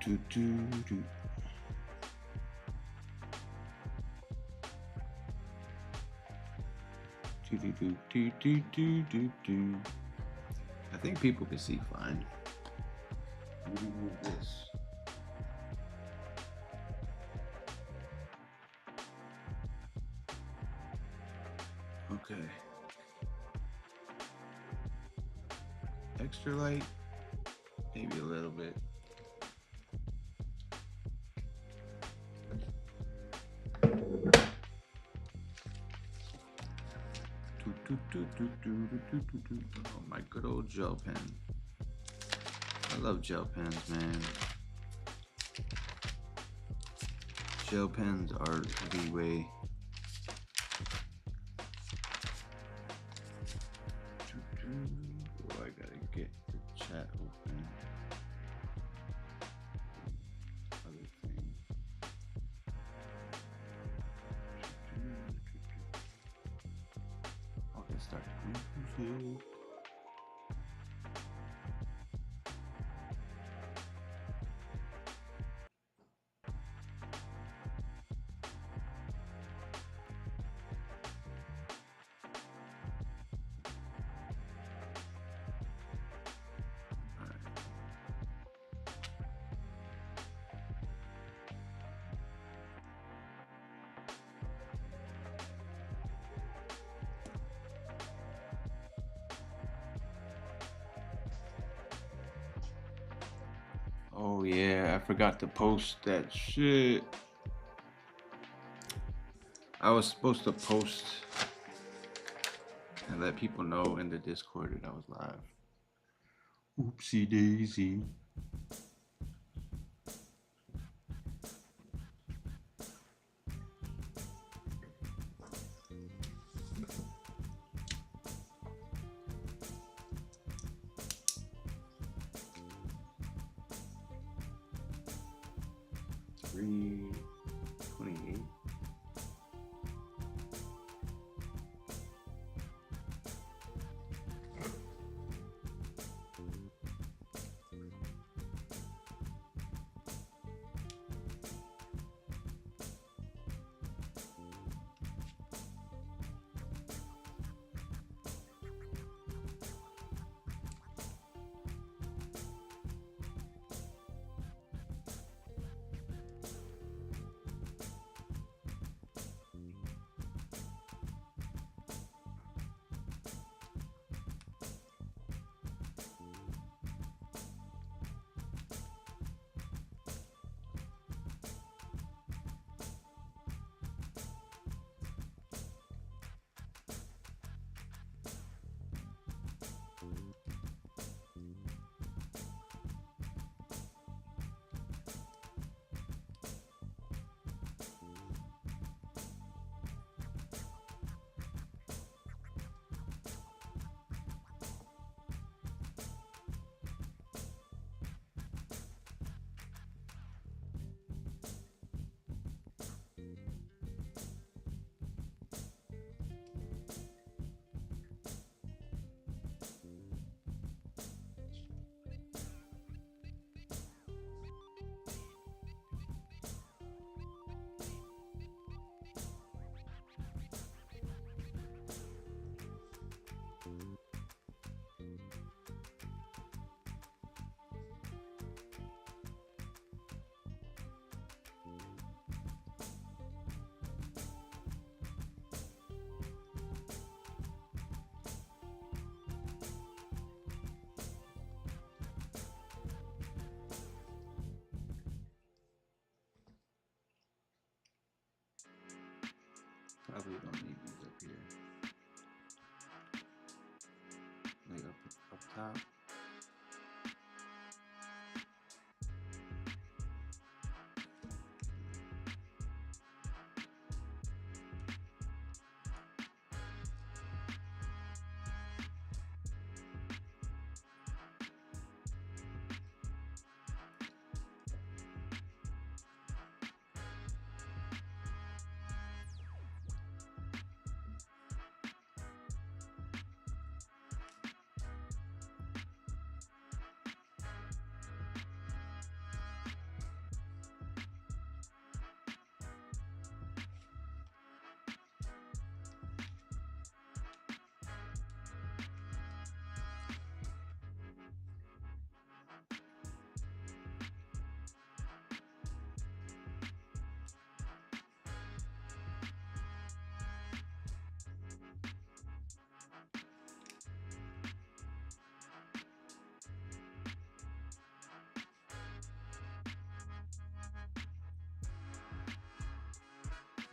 do, do. Do, do, do, do, do, do, do, do. I think people can see fine. Let me move this. Okay. Extra light, maybe a little bit. Oh, my good old gel pen. I love gel pens, man. Gel pens are the way. Oh, I gotta get the chat open. Other thing. Okay, start music. Oh yeah, I forgot to post that shit. I was supposed to post and let people know in the Discord that I was live. Oopsie daisy. Three 28.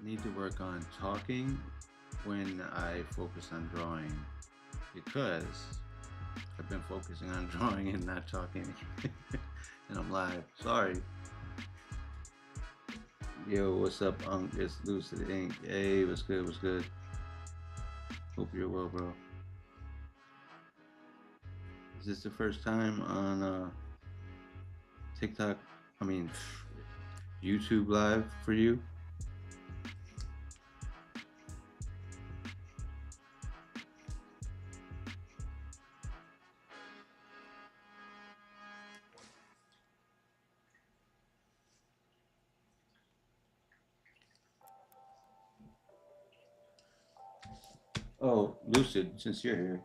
need to work on talking when I focus on drawing, because I've been focusing on drawing and not talking. And I'm live. Sorry. Yo, what's up, It's Lucid Ink. Hey, what's good? What's good? Hope you're well, bro. Is this the first time on TikTok? I mean, YouTube live for you? Oh, Lucid, since you're here.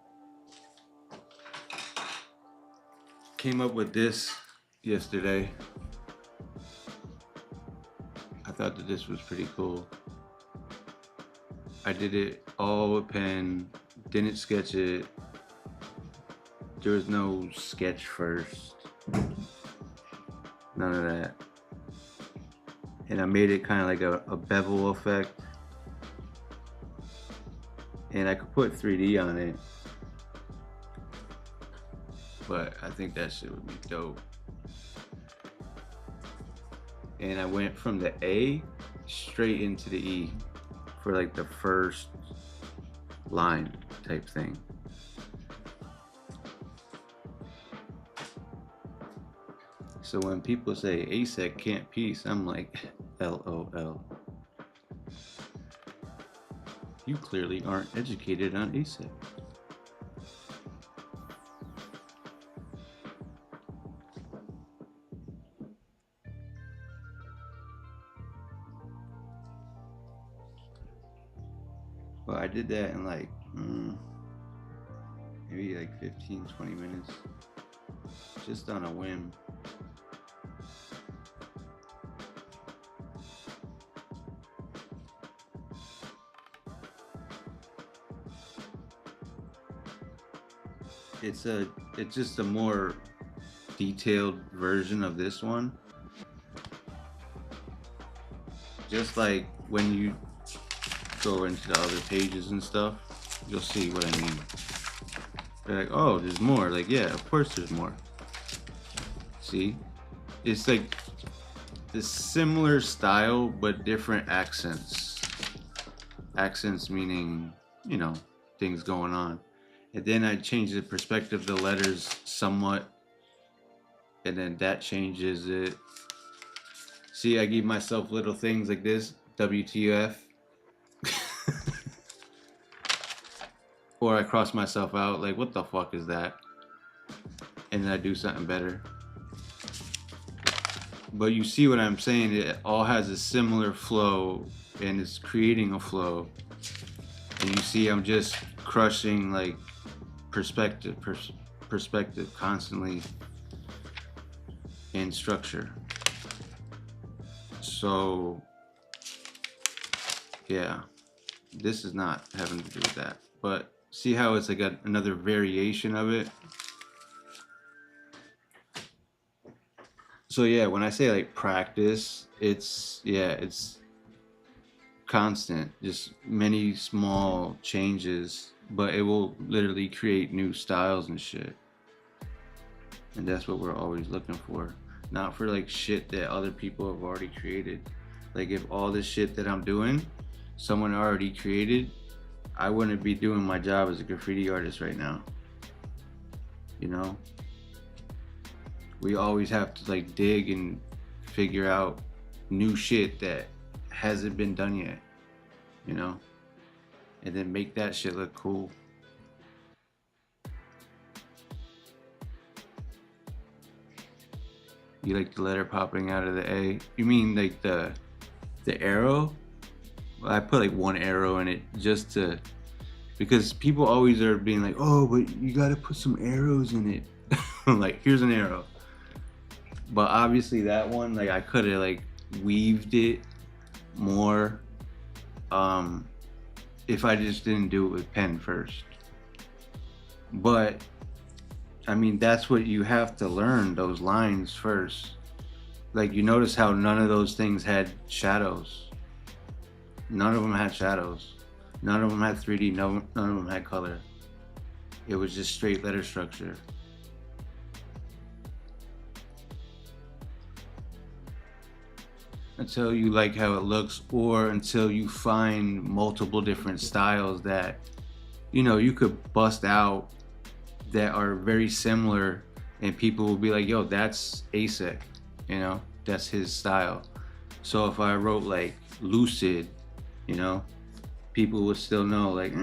Came up with this yesterday. I thought that this was pretty cool. I did it all with pen, didn't sketch it. There was no sketch first. None of that. And I made it kind of like a bevel effect. And I could put 3D on it. But I think that shit would be dope. And I went from the A straight into the E for like the first line type thing. So when people say ASEC can't piece, I'm like, LOL. You clearly aren't educated on ASEC. Well, I did that in like maybe like 15-20 minutes, just on a whim. It's just a more detailed version of this one. Just like when you go into the other pages and stuff, you'll see what I mean. They're like, oh, there's more. Like, yeah, of course there's more. See? It's like the similar style, but different accents. Accents meaning, you know, things going on. And then I change the perspective of the letters somewhat. And then that changes it. See, I give myself little things like this, WTF. Or I cross myself out, like, what the fuck is that? And then I do something better. But you see what I'm saying? It all has a similar flow, and it's creating a flow. And you see I'm just crushing, like, perspective constantly in structure. So, yeah, this is not having to do with that. But see how it's like another variation of it? So yeah, when I say like practice, it's constant, just many small changes, but it will literally create new styles and shit. And that's what we're always looking for. Not for like shit that other people have already created. Like if all this shit that I'm doing, someone already created, I wouldn't be doing my job as a graffiti artist right now. You know? We always have to like dig and figure out new shit that hasn't been done yet, you know? And then make that shit look cool. You like the letter popping out of the A? You mean like the arrow? Well, I put like one arrow in it just to, because people always are being like, oh, but you gotta put some arrows in it. I'm like, here's an arrow. But obviously that one, like I could have like weaved it more if I just didn't do it with pen first. But I mean, that's what you have to learn, those lines first. Like you notice how none of those things had shadows. None of them had shadows. None of them had 3D. No, none of them had color. It was just straight letter structure. Until you like how it looks, or until you find multiple different styles that, you know, you could bust out that are very similar, and people will be like, yo, that's ASEC, you know, that's his style. So if I wrote like lucid, you know, people would still know, like,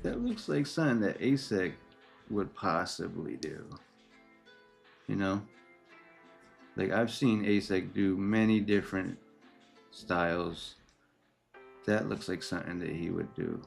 that looks like something that ASEC would possibly do, you know. Like, I've seen ASEC do many different styles. That looks like something that he would do.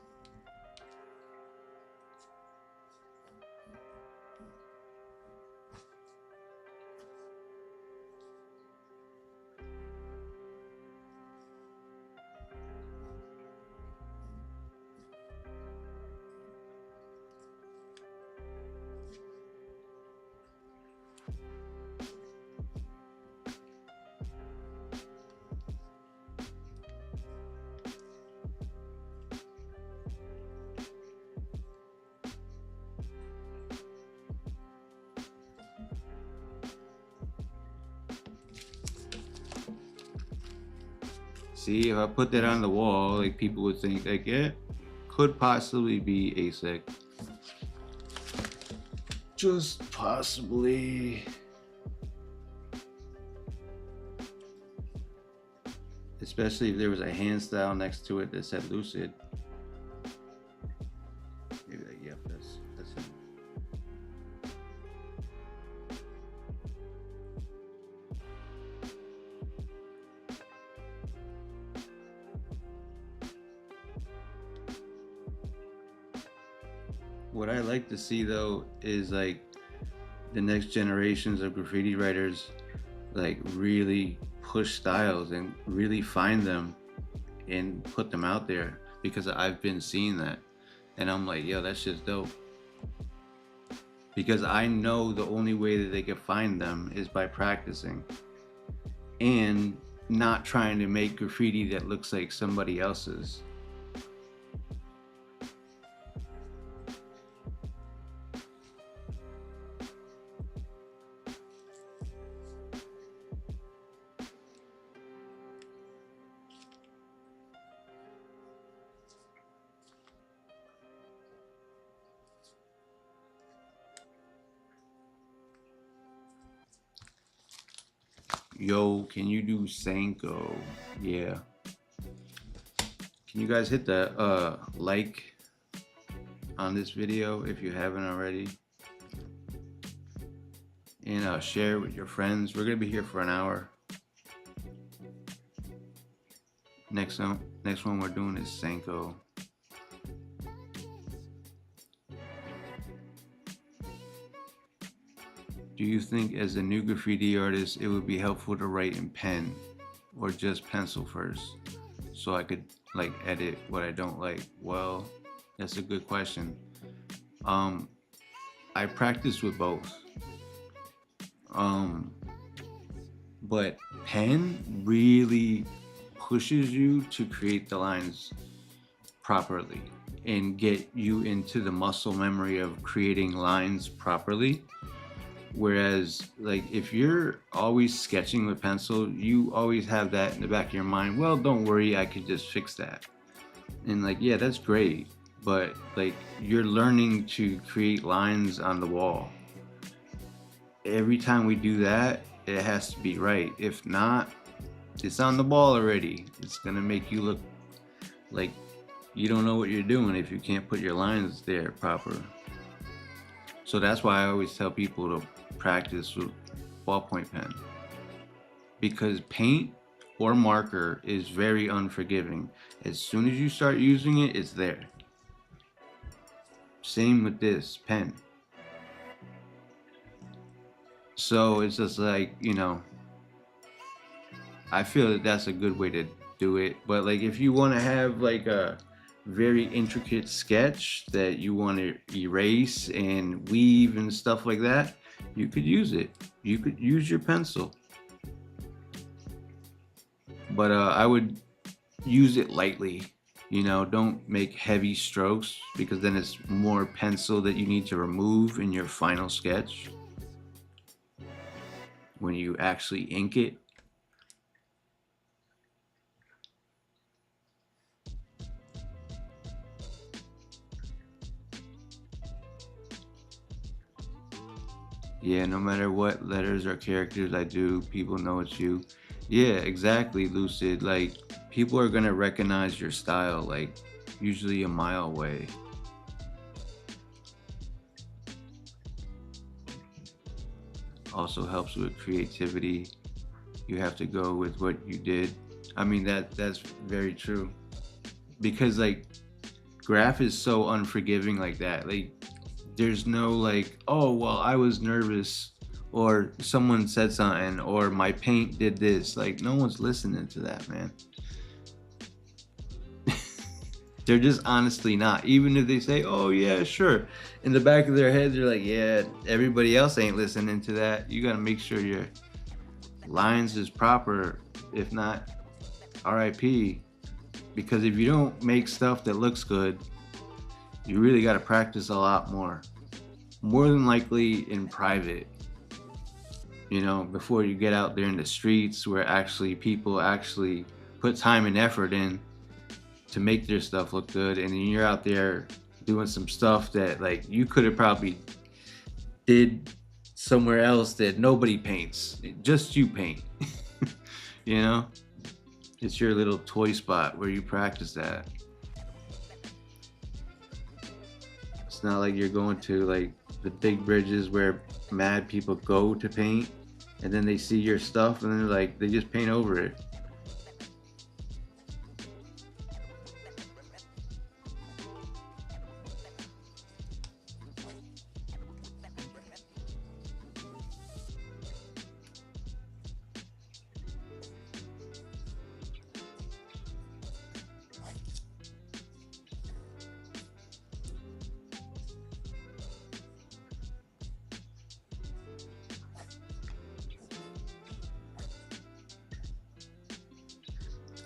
See, if I put that on the wall, like, people would think, like, yeah, could possibly be ASEC. Just possibly. Especially if there was a hand style next to it that said lucid. Maybe like, yep, that's him. What I like to see though is like the next generations of graffiti writers like really push styles and really find them and put them out there, because I've been seeing that and I'm like, yo, that's just dope. Because I know the only way that they can find them is by practicing and not trying to make graffiti that looks like somebody else's. Yo, can you do Sanko? Yeah. Can you guys hit the like on this video if you haven't already? And share it with your friends. We're gonna be here for an hour. Next one we're doing is Sanko. Do you think as a new graffiti artist it would be helpful to write in pen or just pencil first, so I could like edit what I don't like? Well, that's a good question. I practice with both. But pen really pushes you to create the lines properly and get you into the muscle memory of creating lines properly. Whereas like if you're always sketching with pencil, you always have that in the back of your mind, well, don't worry, I could just fix that. And like, yeah, that's great, but like you're learning to create lines on the wall. Every time we do that, it has to be right. If not, it's on the ball already. It's gonna make you look like you don't know what you're doing if you can't put your lines there proper. So that's why I always tell people to practice with ballpoint pen, because paint or marker is very unforgiving. As soon as you start using it, it's there. Same with this pen. So it's just like, you know, I feel that that's a good way to do it. But like if you want to have like a very intricate sketch that you want to erase and weave and stuff like that, you could use it. You could use your pencil. But I would use it lightly. You know, don't make heavy strokes because then it's more pencil that you need to remove in your final sketch when you actually ink it. Yeah, no matter what letters or characters I do, people know it's you. Yeah, exactly, Lucid. Like, people are gonna recognize your style, like, usually a mile away. Also helps with creativity. You have to go with what you did. I mean, that's very true. Because, like, graph is so unforgiving like that. Like, there's no, like, oh, well, I was nervous, or someone said something, or my paint did this. Like, no one's listening to that, man. They're just honestly not. Even if they say, oh, yeah, sure. In the back of their head, they're like, yeah, everybody else ain't listening to that. You got to make sure your lines is proper. If not, RIP. Because if you don't make stuff that looks good, you really got to practice a lot more. More than likely in private, you know, before you get out there in the streets where actually people actually put time and effort in to make their stuff look good, and then you're out there doing some stuff that like you could have probably did somewhere else that nobody paints, just you paint. You know, it's your little toy spot where you practice that. It's not like you're going to like the big bridges where mad people go to paint and then they see your stuff and they're like they just paint over it.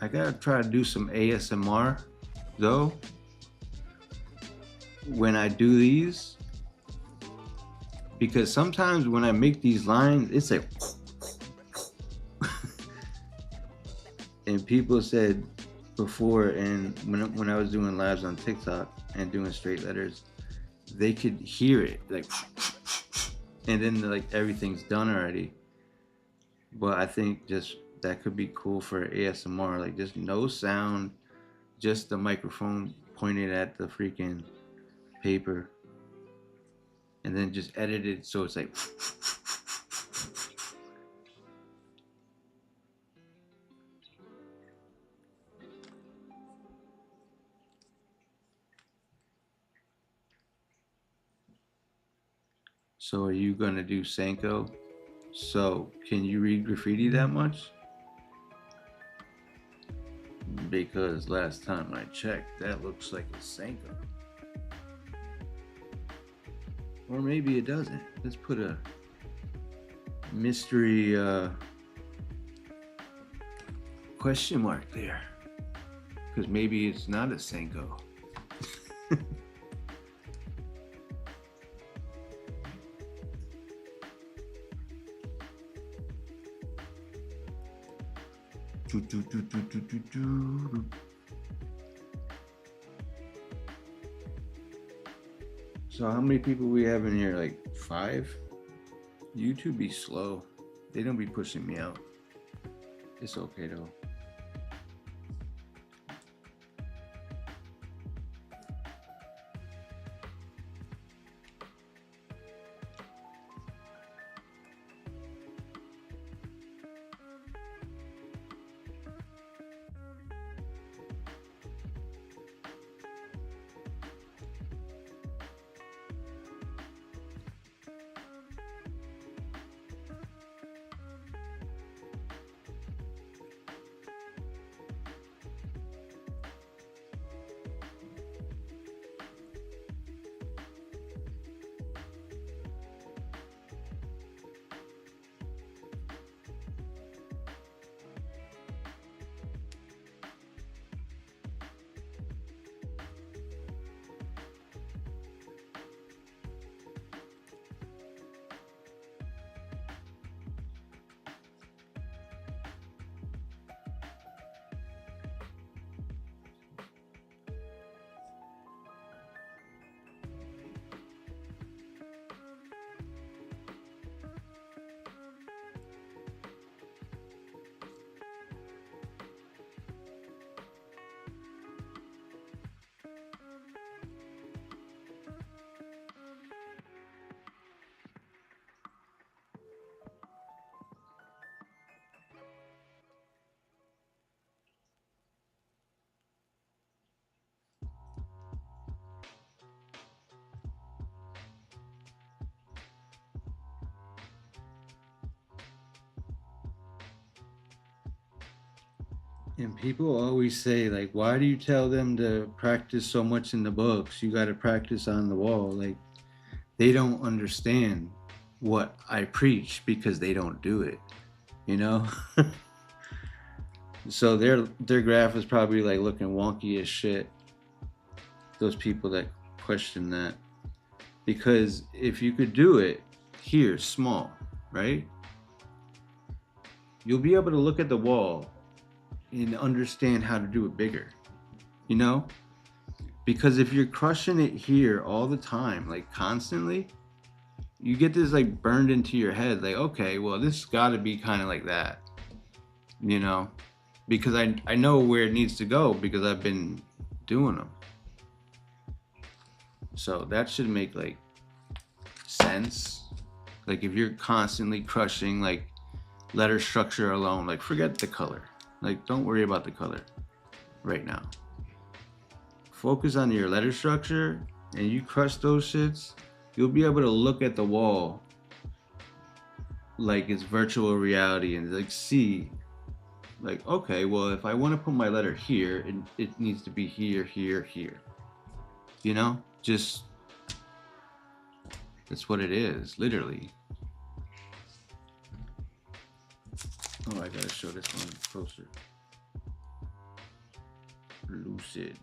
I gotta try to do some ASMR though when I do these, because sometimes when I make these lines, it's like, and people said before, and when I was doing lives on TikTok and doing straight letters, they could hear it like, and then like everything's done already. But I think just that could be cool for ASMR, like just no sound, just the microphone pointed at the freaking paper, and then just edit it so it's like. So are you gonna do Senko? So can you read graffiti that much? Because last time I checked, that looks like a Senko. Or maybe it doesn't. Let's put a mystery question mark there. Because maybe it's not a Senko. So how many people we have in here? Like 5? YouTube be slow. They don't be pushing me out. It's okay though. And people always say, like, why do you tell them to practice so much in the books? You got to practice on the wall. Like, they don't understand what I preach because they don't do it, you know? So their graph is probably like looking wonky as shit. Those people that question that. Because if you could do it here, small, right? You'll be able to look at the wall and understand how to do it bigger, you know? Because if you're crushing it here all the time, like constantly, you get this like burned into your head, like, okay, well, this got to be kind of like that, you know? Because I know where it needs to go because I've been doing them. So that should make like sense. Like if you're constantly crushing like letter structure alone, like forget the color. Like don't worry about the color right now. Focus on your letter structure and you crush those shits, you'll be able to look at the wall like it's virtual reality and like see like okay, well if I want to put my letter here, it needs to be here, here, here. You know? Just that's what it is, literally. Oh, I gotta show this one closer. Lucid.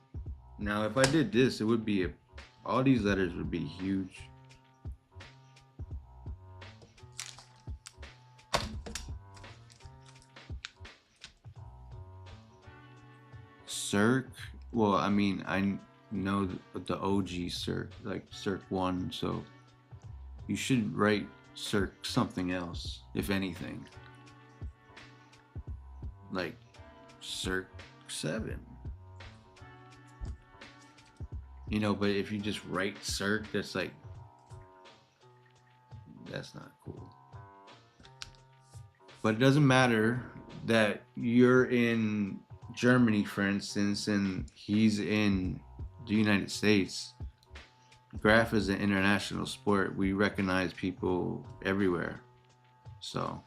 Now, if I did this, it would be all these letters would be huge. Circ. Well, I mean, I know the OG Circ, like Circ 1, so you should write Circ something else, if anything. Like Circ 7. You know, but if you just write Circ, that's like, that's not cool. But it doesn't matter that you're in Germany, for instance, and he's in the United States. Graph is an international sport. We recognize people everywhere. So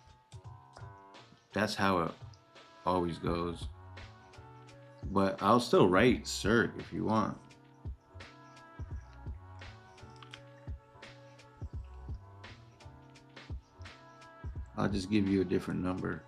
that's how it always goes. But I'll still write Circ if you want. I'll just give you a different number.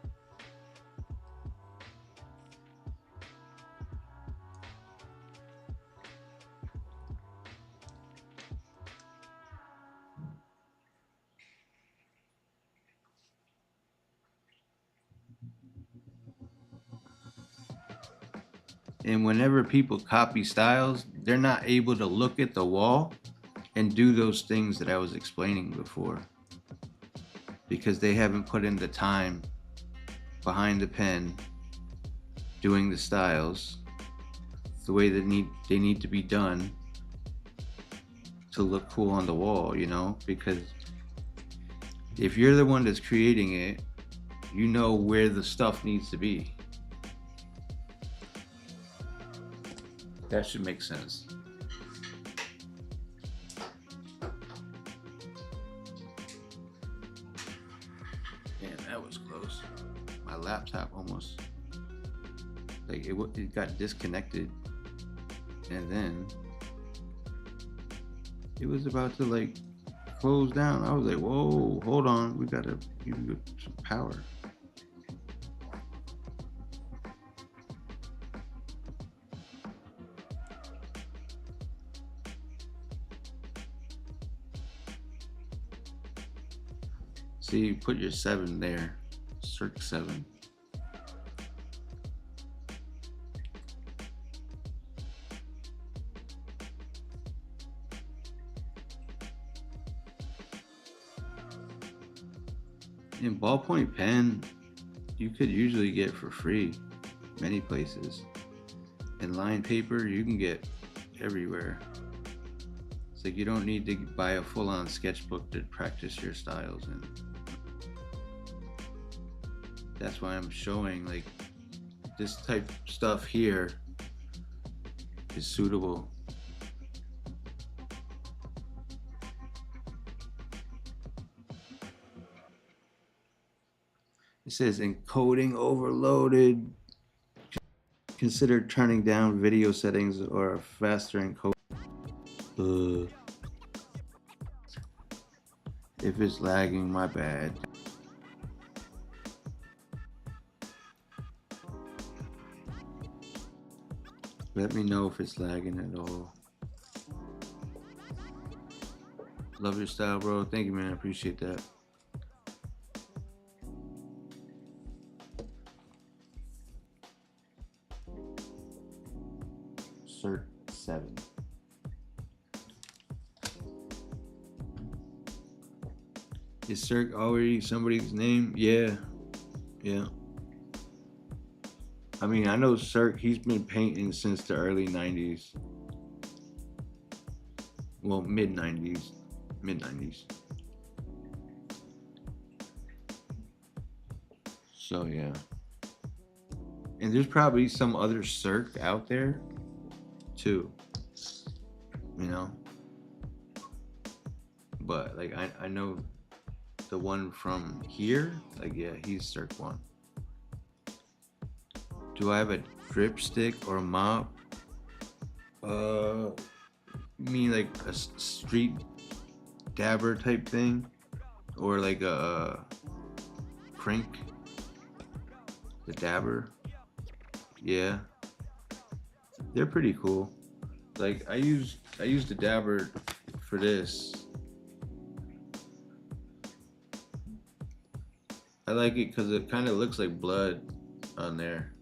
And whenever people copy styles, they're not able to look at the wall and do those things that I was explaining before because they haven't put in the time behind the pen doing the styles the way they need to be done to look cool on the wall, you know? Because if you're the one that's creating it, you know where the stuff needs to be. That should make sense. Damn, that was close. My laptop almost, like it got disconnected, and then it was about to like close down. I was like, whoa, hold on, we gotta give you some power. See, put your 7 there. Circ 7. In ballpoint pen, you could usually get for free many places. And line paper, you can get everywhere. It's like you don't need to buy a full-on sketchbook to practice your styles in. That's why I'm showing like this type of stuff here is suitable. It says encoding overloaded. consider turning down video settings or faster encode. If it's lagging, my bad. Let me know if it's lagging at all. Love your style, bro. Thank you, man. I appreciate that. Cert 7. Is Cirque already somebody's name? Yeah. Yeah. I mean, I know Cirque, he's been painting since the early 90s. Well, mid 90s. Mid 90s. So, yeah. And there's probably some other Cirque out there, too. You know? But, like, I know the one from here, like, yeah, he's Cirque 1. Do I have a drip stick or a mop? You mean like a street dabber type thing? Or like a crank? The dabber? Yeah. They're pretty cool. Like I use the dabber for this. I like it because it kind of looks like blood on there.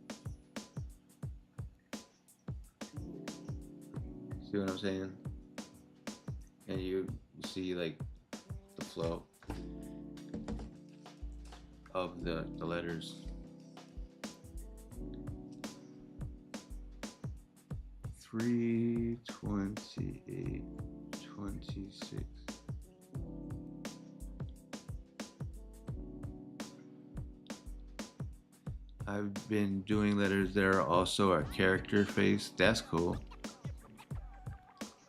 See what I'm saying? And you see like the flow of the letters. 328, 26. I've been doing letters that are also a character face. That's cool.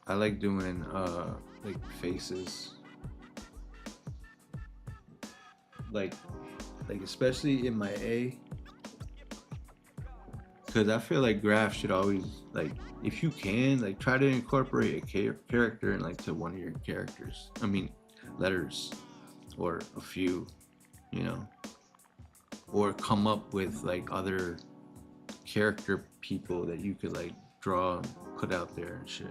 I like doing like faces, like especially in my A, because I feel like graph should always, like, if you can, like, try to incorporate a character in like to one of your characters. I mean, letters, or a few, you know, or come up with like other character people that you could like draw and put out there and shit.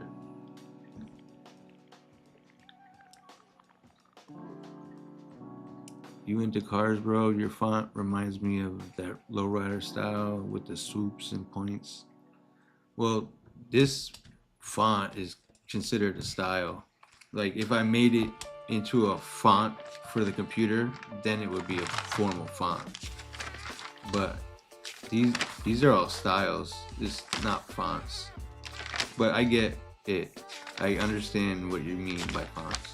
You into cars, bro? Your font reminds me of that lowrider style with the swoops and points. Well, this font is considered a style. Like if I made it into a font for the computer, then it would be a formal font. But these are all styles. It's not fonts. But I get it. I understand what you mean by fonts.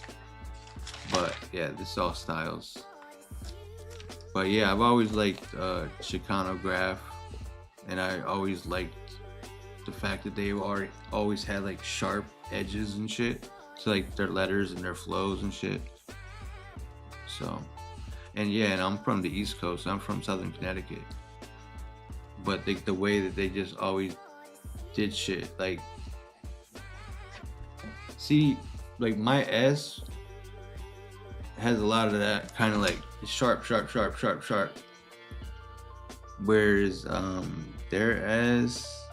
But yeah, this is all styles. But yeah, I've always liked Chicano graph, and I always liked the fact that they always had like sharp edges and shit. So like their letters and their flows and shit. So, and yeah, and I'm from the East Coast. I'm from Southern Connecticut. But the way that they just always did shit, like, see, like my S has a lot of that kind of like sharp, whereas their S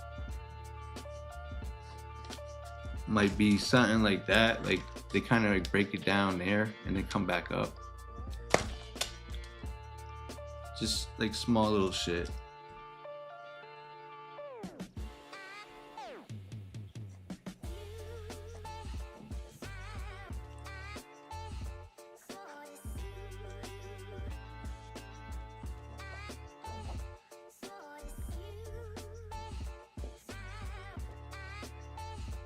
might be something like that, like they kind of like break it down there and then come back up, just like small little shit.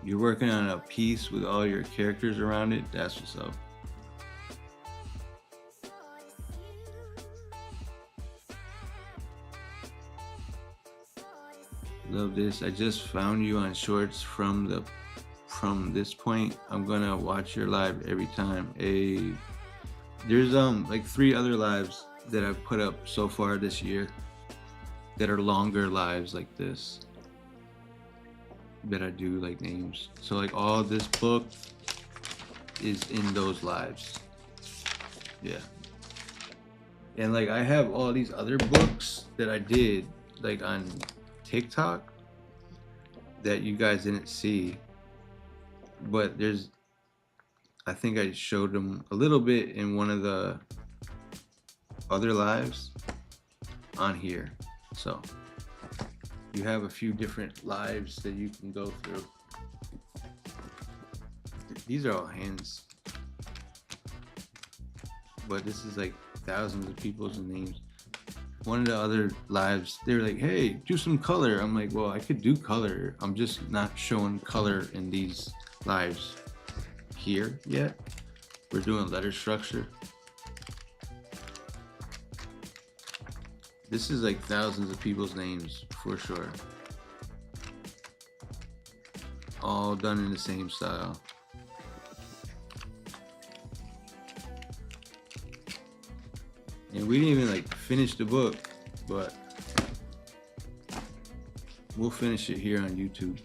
You're working on a piece with all your characters around it. That's what's up. Love this. I just found you on shorts from this point. I'm gonna watch your live every time. There's like 3 other lives that I've put up so far this year that are longer lives like this. that I do like names. So like all this book is in those lives. Yeah. And like I have all these other books that I did like on TikTok that you guys didn't see, but there's, I think I showed them a little bit in one of the other lives on here. So you have a few different lives that you can go through. These are all hands, but this is like thousands of people's names. One of the other lives, they were like, hey, do some color. I'm like, well, I could do color. I'm just not showing color in these lives here yet. We're doing letter structure. This is like thousands of people's names for sure. All done in the same style. And we didn't even like finish the book, but we'll finish it here on YouTube.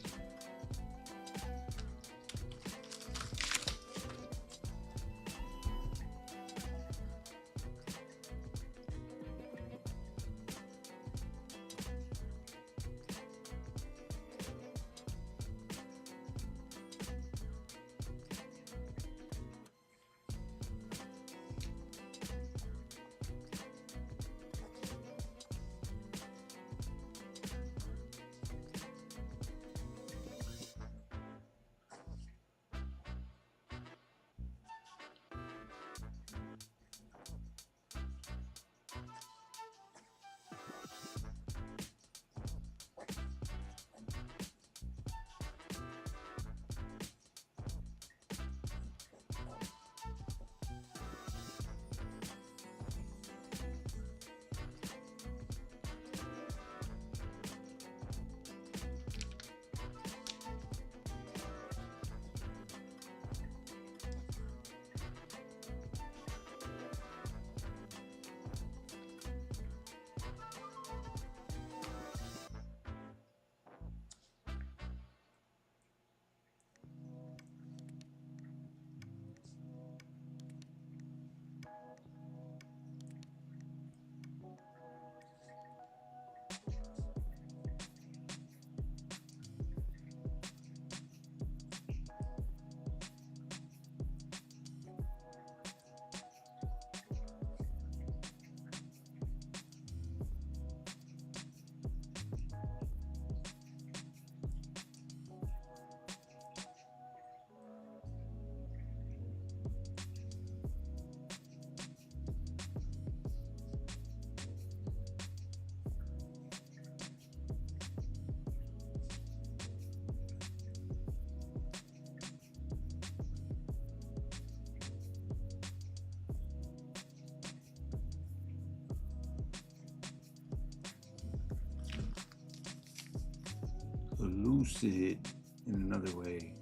Lucid in another way.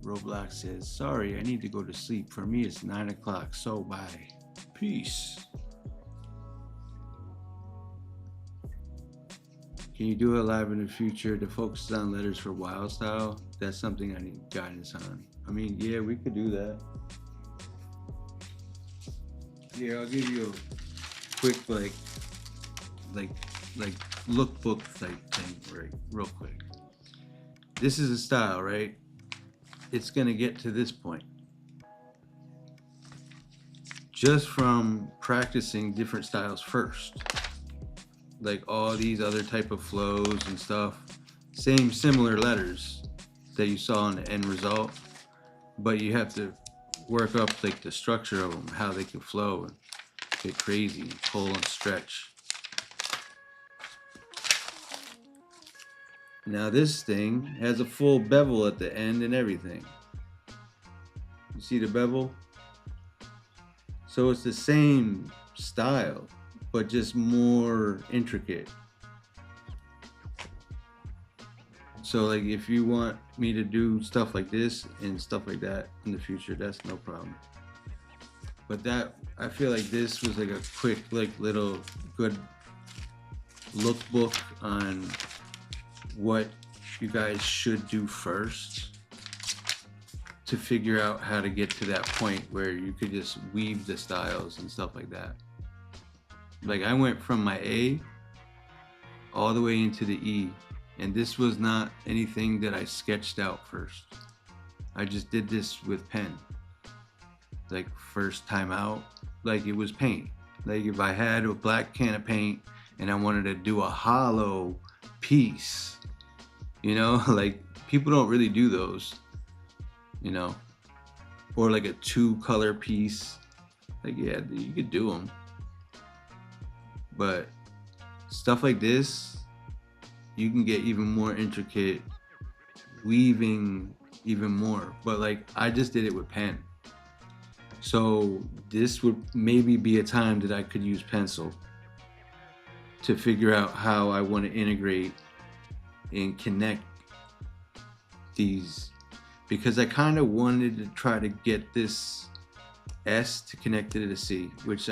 Roblox says, sorry, I need to go to sleep. For me, it's 9 o'clock, so bye. Peace. Can you do it live in the future that focuses on letters for wild style? That's something I need guidance on. I mean, yeah, we could do that. Yeah, I'll give you a quick like lookbook type thing, right? Real quick. This is a style, right? It's gonna get to this point just from practicing different styles first, like all these other type of flows and stuff, same similar letters that you saw in the end result, but you have to work up like the structure of them, how they can flow and get crazy, pull and stretch. Now this thing has a full bevel at the end and everything. You see the bevel? So it's the same style, but just more intricate. So like if you want me to do stuff like this and stuff like that in the future, that's no problem. But that, I feel like this was like a quick, like little good lookbook on what you guys should do first to figure out how to get to that point where you could just weave the styles and stuff like that. Like I went from my A all the way into the E, and this was not anything that I sketched out first. I just did this with pen. Like first time out, like it was paint. Like if I had a black can of paint and I wanted to do a hollow piece, you know, like people don't really do those, you know, or like a 2-color piece. Like yeah, you could do them, but stuff like this, you can get even more intricate, weaving even more. But like I just did it with pen. So this would maybe be a time that I could use pencil to figure out how I want to integrate and connect these, because I kind of wanted to try to get this S to connect to the C, which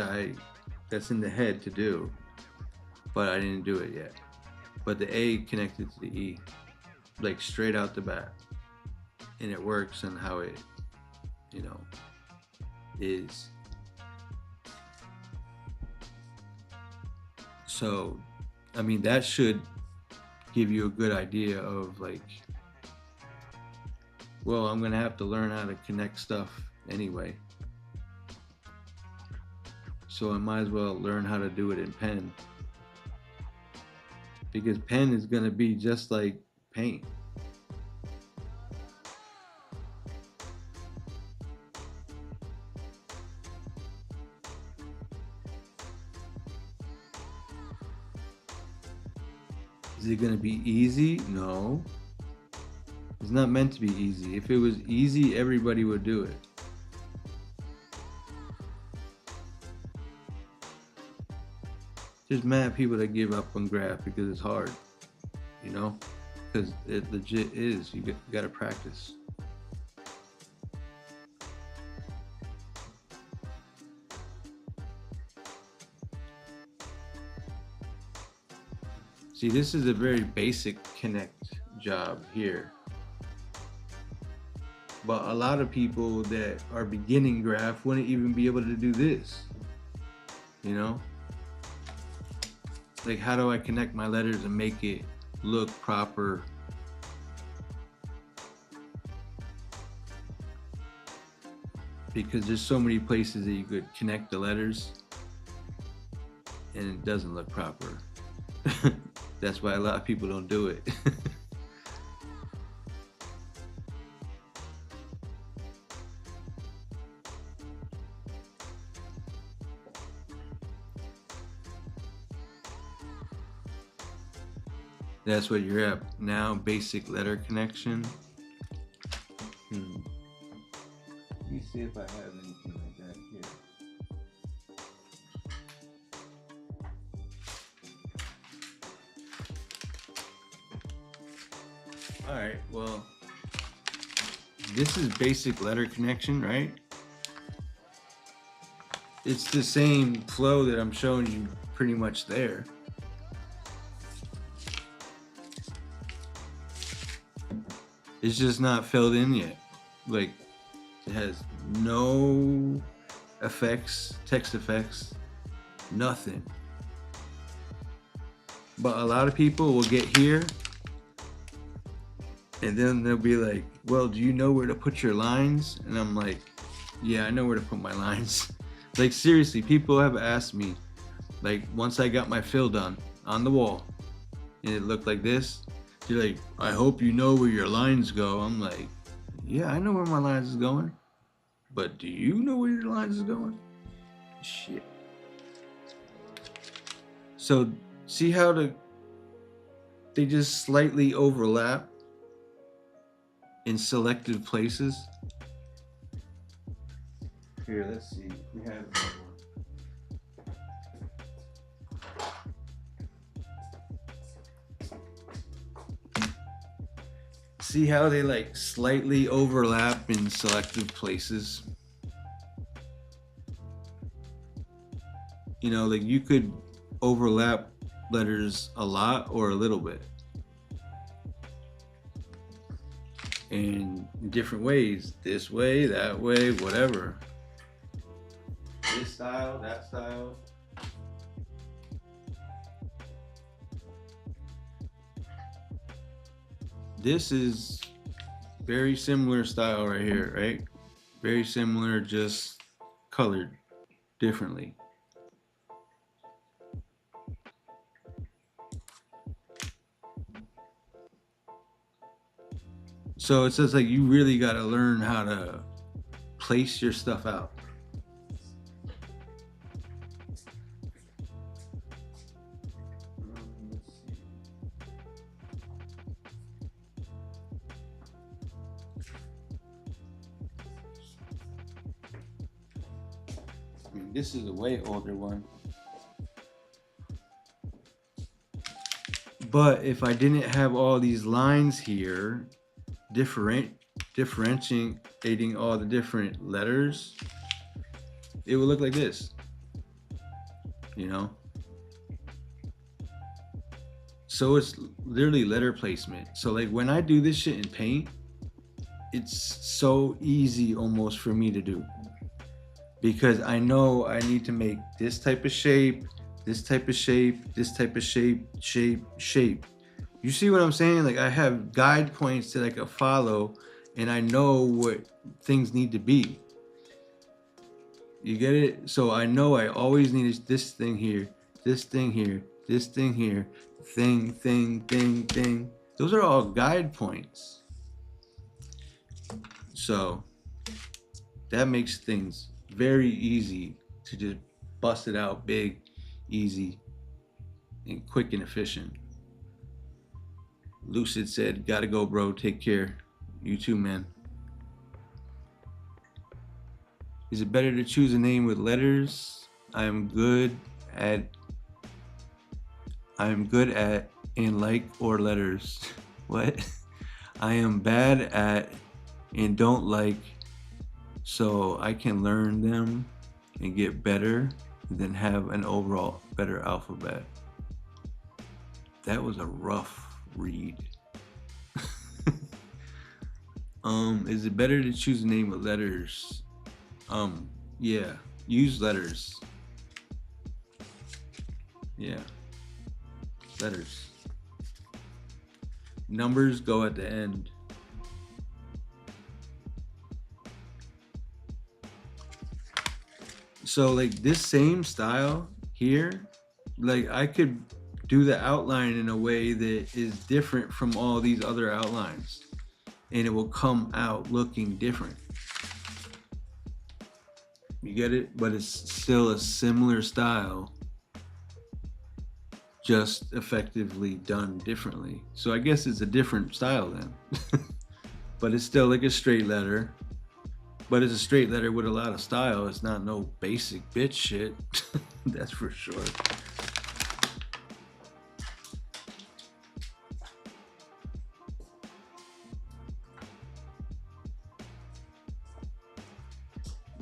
that's in the head to do, but I didn't do it yet. But the A connected to the E, like straight out the bat, and it works on how it, you know, is. So, I mean, that should give you a good idea of like, well, I'm gonna have to learn how to connect stuff anyway. So I might as well learn how to do it in pen, because pen is gonna be just like paint. Is it gonna be easy? No. It's not meant to be easy. If it was easy, everybody would do it. There's mad people that give up on graph because it's hard, you know? Because it legit is. You gotta practice. See, this is a very basic connect job here. But a lot of people that are beginning graph wouldn't even be able to do this, you know? Like, how do I connect my letters and make it look proper? Because there's so many places that you could connect the letters and it doesn't look proper. That's why a lot of people don't do it. That's what you're at now, basic letter connection. Let me see if I have anything like that here. All right, well, this is basic letter connection, right? It's the same flow that I'm showing you pretty much there. It's just not filled in yet. Like, it has no effects, text effects, nothing. But a lot of people will get here and then they'll be like, well, do you know where to put your lines? And I'm like, yeah, I know where to put my lines. Like, seriously, people have asked me, like, once I got my fill done on the wall and it looked like this, they're like, I hope you know where your lines go. I'm like, yeah, I know where my lines is going. But do you know where your lines is going? Shit. So see how they just slightly overlap in selected places? Here, let's see. We have another one. See how they like slightly overlap in selective places? You know, like you could overlap letters a lot or a little bit, in different ways. This way, that way, whatever. This style, that style. This is very similar style right here, right? Very similar, just colored differently. So it says like you really got to learn how to place your stuff out. I mean, this is a way older one. But if I didn't have all these lines here, differentiating all the different letters, it would look like this. You know? So it's literally letter placement. So like when I do this shit in paint, it's so easy almost for me to do. Because I know I need to make this type of shape, this type of shape, this type of shape. You see what I'm saying? Like I have guide points that I can follow and I know what things need to be. You get it? So I know I always need this thing here, this thing here, this thing here, thing. Those are all guide points. So that makes things very easy to just bust it out big, easy, and quick and efficient. Lucid said, gotta go, bro. Take care. You too, man. Is it better to choose a name with letters? I am good at and like or letters. What? I am bad at and don't like, so I can learn them and get better and then have an overall better alphabet. That was a rough read. Is it better to choose a name with letters? Yeah, use letters. Yeah, letters. Numbers go at the end. So like this same style here, like I could do the outline in a way that is different from all these other outlines, and it will come out looking different. You get it? But it's still a similar style, just effectively done differently. So I guess it's a different style then. But it's still like a straight letter. But it's a straight letter with a lot of style. It's not no basic bitch shit. That's for sure.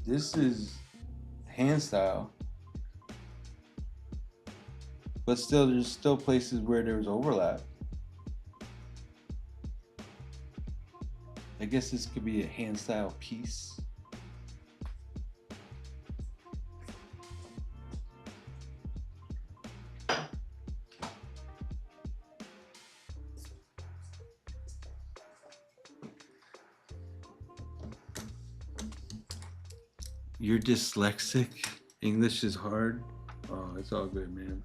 This is hand style. But still, there's still places where there's overlap. I guess this could be a hand style piece. You're dyslexic? English is hard? Oh, it's all good, man.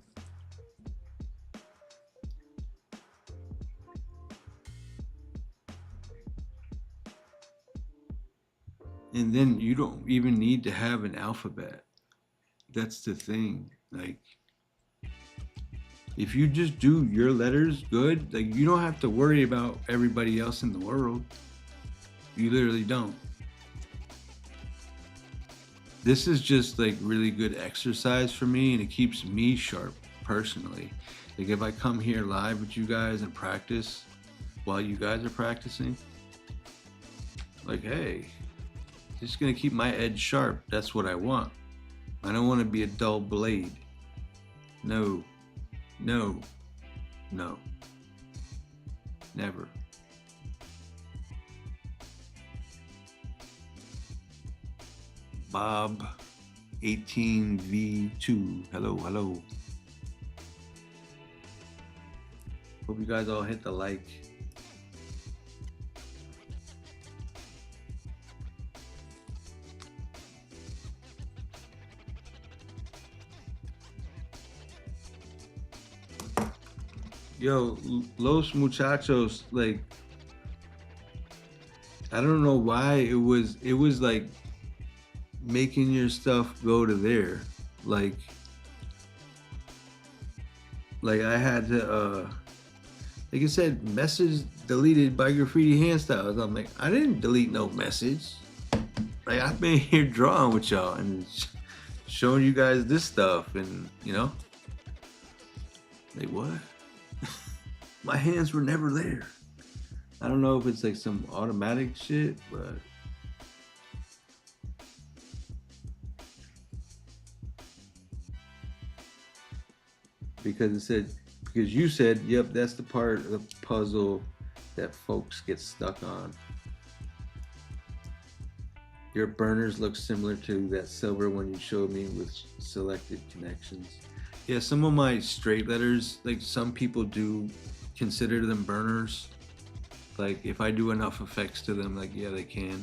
And then you don't even need to have an alphabet. That's the thing. Like, if you just do your letters good, like you don't have to worry about everybody else in the world. You literally don't. This is just like really good exercise for me, and it keeps me sharp personally. Like if I come here live with you guys and practice while you guys are practicing, like, hey, just gonna keep my edge sharp. That's what I want. I don't want to be a dull blade. No, no, no, never. Bob 18V2. Hello, hello. Hope you guys all hit the like. Yo, Los Muchachos, like, I don't know why it was like making your stuff go to there. Like I had to like I said, message deleted by Graffiti Handstyles. I'm like, I didn't delete no message. Like, I've been here drawing with y'all and showing you guys this stuff, and you know, like, what? My hands were never there. I don't know if it's like some automatic shit, but because you said, yep, that's the part of the puzzle that folks get stuck on. Your burners look similar to that silver one you showed me with selected connections. Yeah, some of my straight letters, like some people do consider them burners. Like if I do enough effects to them, like yeah, they can.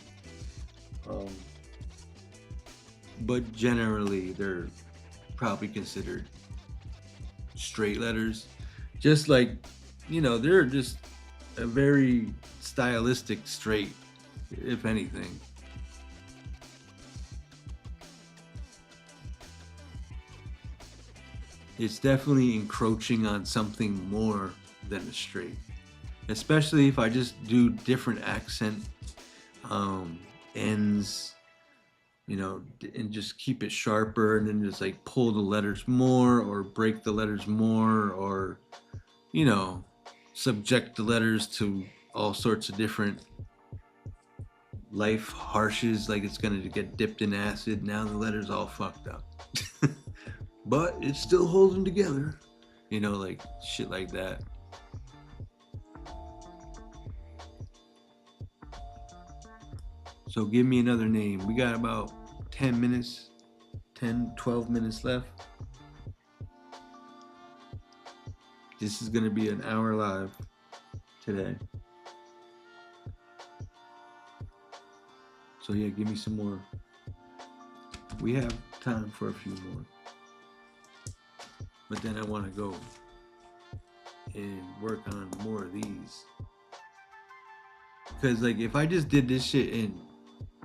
But generally, they're probably considered straight letters. Just like, you know, they're just a very stylistic straight, if anything. It's definitely encroaching on something more than a straight. Especially if I just do different accent ends, you know, and just keep it sharper, and then just like pull the letters more or break the letters more, or, you know, subject the letters to all sorts of different life harshes, like it's gonna get dipped in acid. Now the letter's all fucked up. But it's still holding together. You know, like shit like that. So give me another name. We got about 10 minutes, 10, 12 minutes left. This is going to be an hour live today. So yeah, give me some more. We have time for a few more. But then I want to go and work on more of these. Because like if I just did this shit in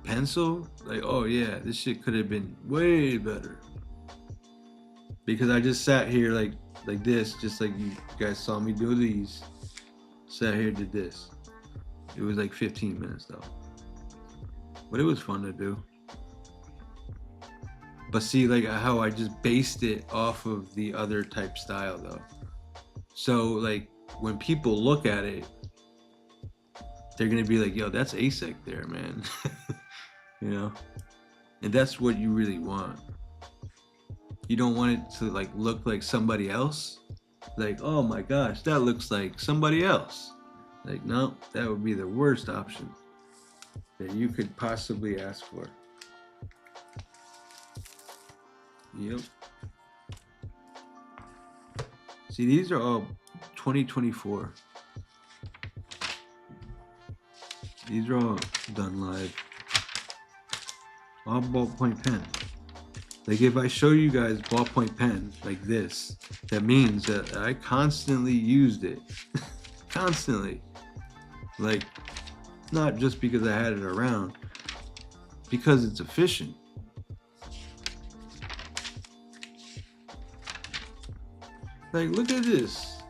pencil, like, oh yeah, this shit could have been way better. Because I just sat here like this, just like you guys saw me do these. Sat here, did this. It was like 15 minutes though. But it was fun to do. But see, like how I just based it off of the other type style though. So like when people look at it, they're gonna be like, yo, that's ASEC there, man. You know? And that's what you really want. You don't want it to like look like somebody else. Like, oh my gosh, that looks like somebody else. Like, no, that would be the worst option that you could possibly ask for. Yep. See, these are all 2024. These are all done live. All ballpoint pen. Like if I show you guys ballpoint pen like this, that means that I constantly used it. Constantly. Like, not just because I had it around, because it's efficient. Like, look at this.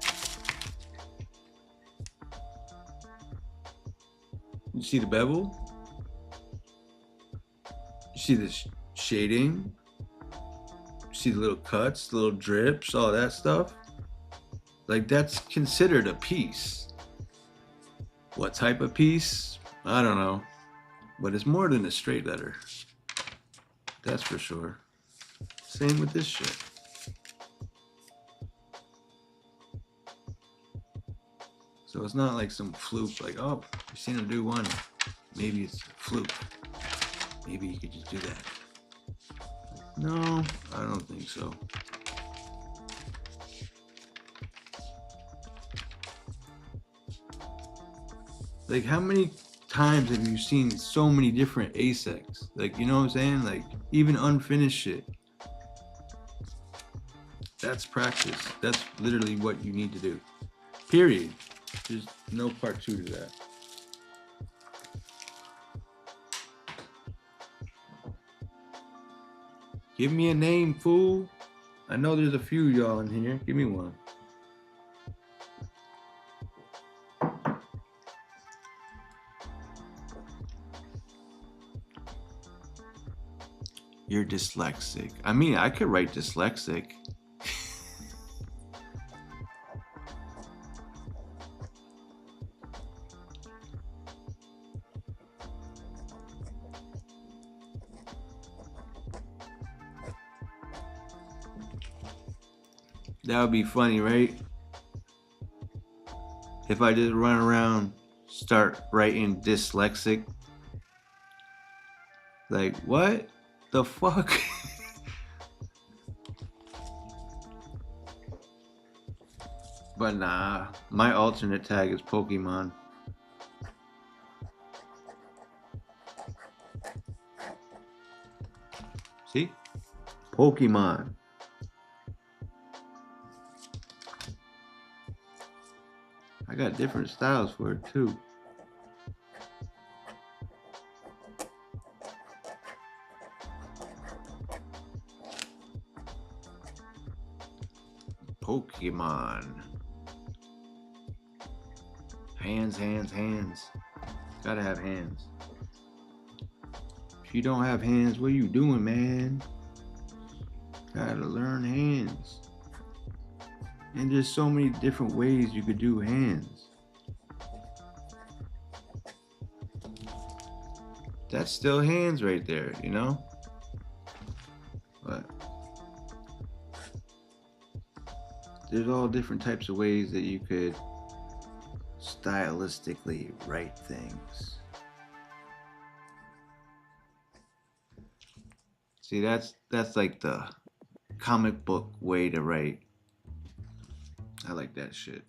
You see the bevel? You see the shading? You see the little cuts, the little drips, all that stuff? Like, that's considered a piece. What type of piece? I don't know. But it's more than a straight letter. That's for sure. Same with this shit. So it's not like some fluke, like, oh, you seen him do one. Maybe it's a fluke. Maybe you could just do that. No, I don't think so. Like, how many times have you seen so many different ASECs? Like, you know what I'm saying? Like, even unfinished shit. That's practice. That's literally what you need to do. Period. There's no part two to that. Give me a name, fool. I know there's a few y'all in here. Give me one. You're dyslexic. I mean, I could write dyslexic. That would be funny, right? If I just run around, start writing dyslexic. Like, what the fuck? But nah, my alternate tag is Pokemon. See? Pokemon. I got different styles for it too. Pokemon. Hands, hands, hands. Gotta have hands. If you don't have hands, what are you doing, man? Gotta learn hands. And there's so many different ways you could do hands. That's still hands right there, you know? But there's all different types of ways that you could stylistically write things. See, that's like the comic book way to write. I like that shit.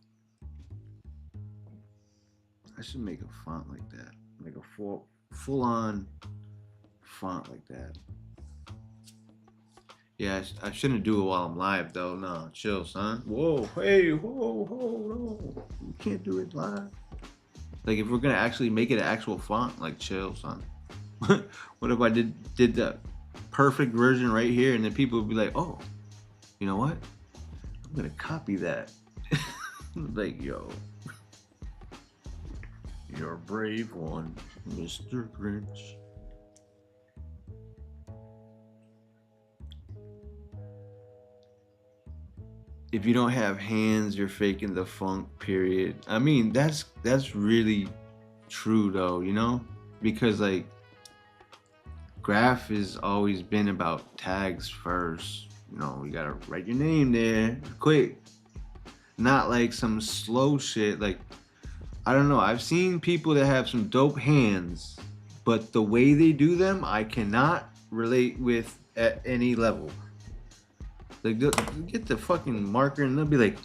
I should make a font like that. Like a full on font like that. Yeah, I shouldn't do it while I'm live though. No, chill, son. Whoa, hey, whoa, no. You can't do it live. Like if we're gonna actually make it an actual font, like chill, son. What if I did the perfect version right here, and then people would be like, oh, you know what? I'm gonna copy that. Like, yo, you're a brave one, Mr. Grinch. If you don't have hands, you're faking the funk, period. I mean, that's really true though, you know? Because like graph has always been about tags first. You know, you gotta write your name there quick. Not like some slow shit. Like, I don't know. I've seen people that have some dope hands, but the way they do them, I cannot relate with at any level. Like, they'll get the fucking marker and they'll be like,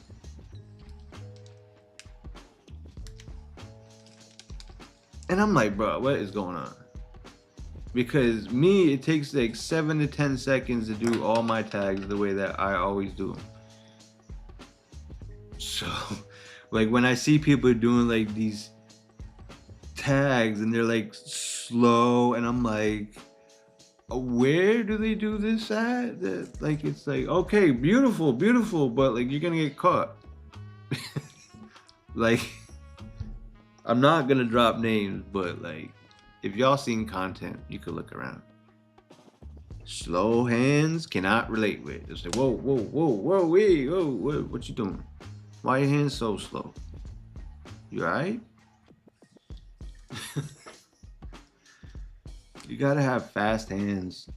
and I'm like, bro, what is going on? Because me, it takes like 7 to 10 seconds to do all my tags the way that I always do them. So, like when I see people doing like these tags and they're like slow, and I'm like, where do they do this at? Like it's like, okay, beautiful, but like you're gonna get caught. Like, I'm not gonna drop names, but like, if y'all seen content, you could look around. Slow hands cannot relate with. It's like, whoa, wait, whoa, what you doing? Why your hands so slow? You alright? You gotta have fast hands.